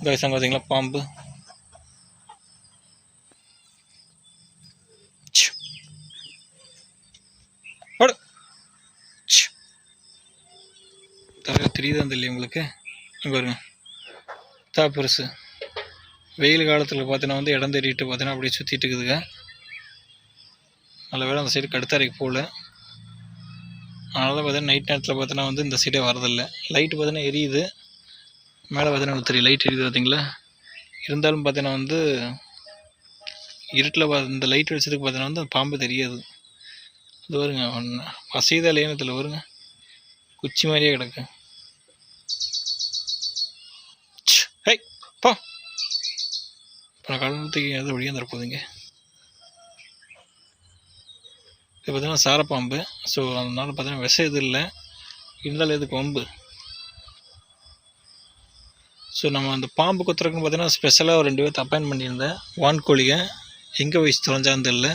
Guys அங்கே பார்த்தீங்களா பாம்பு. தெரியுதா இல்லையா உங்களுக்கு? இங்கே பாருங்க பெருசு. வெயில் காலத்தில் பார்த்தீங்கன்னா வந்து இடம் தேடிட்டு பார்த்தீங்கன்னா அப்படியே சுற்றிட்டு இருக்குதுங்க. நல்ல வேளை அந்த சைடு கடுத்தாரைக்கு போகல. அதனால பார்த்தீங்கன்னா நைட் நேரத்தில் பார்த்தீங்கன்னா வந்து இந்த சைடே வரதில்லை. லைட்டு பார்த்தீங்கன்னா எரியுது மேலே பார்த்தீங்கன்னா தெரியும் லைட் எரியுது பார்த்தீங்களா. இருந்தாலும் பார்த்தீங்கன்னா வந்து இருட்டில் இந்த லைட் வச்சதுக்கு பார்த்தீங்கன்னா வந்து பாம்பு தெரியாது. இது வருங்க அசைதா லேனத்தில் வருங்க குச்சி மாதிரியே கிடக்கு. ஹை போ இப்போ காலத்துக்கு எதாவது வழியாக தரப்போகுதுங்க. இப்போ பார்த்தீங்கன்னா சாரப்பாம்பு. ஸோ அதனால பார்த்தீங்கன்னா விஷம் எதுவும் இல்லை, இருந்தாலும் எதுக்கு வம்பு. ஸோ நம்ம அந்த பாம்பு குத்துறதுக்குன்னு பார்த்தீங்கன்னா ஸ்பெஷலாக ஒரு 2 பேர்த்து அப்பாயின் பண்ணியிருந்தேன். வான்கோழியை எங்கே வச்சு தொலைஞ்சான்னு தெரில.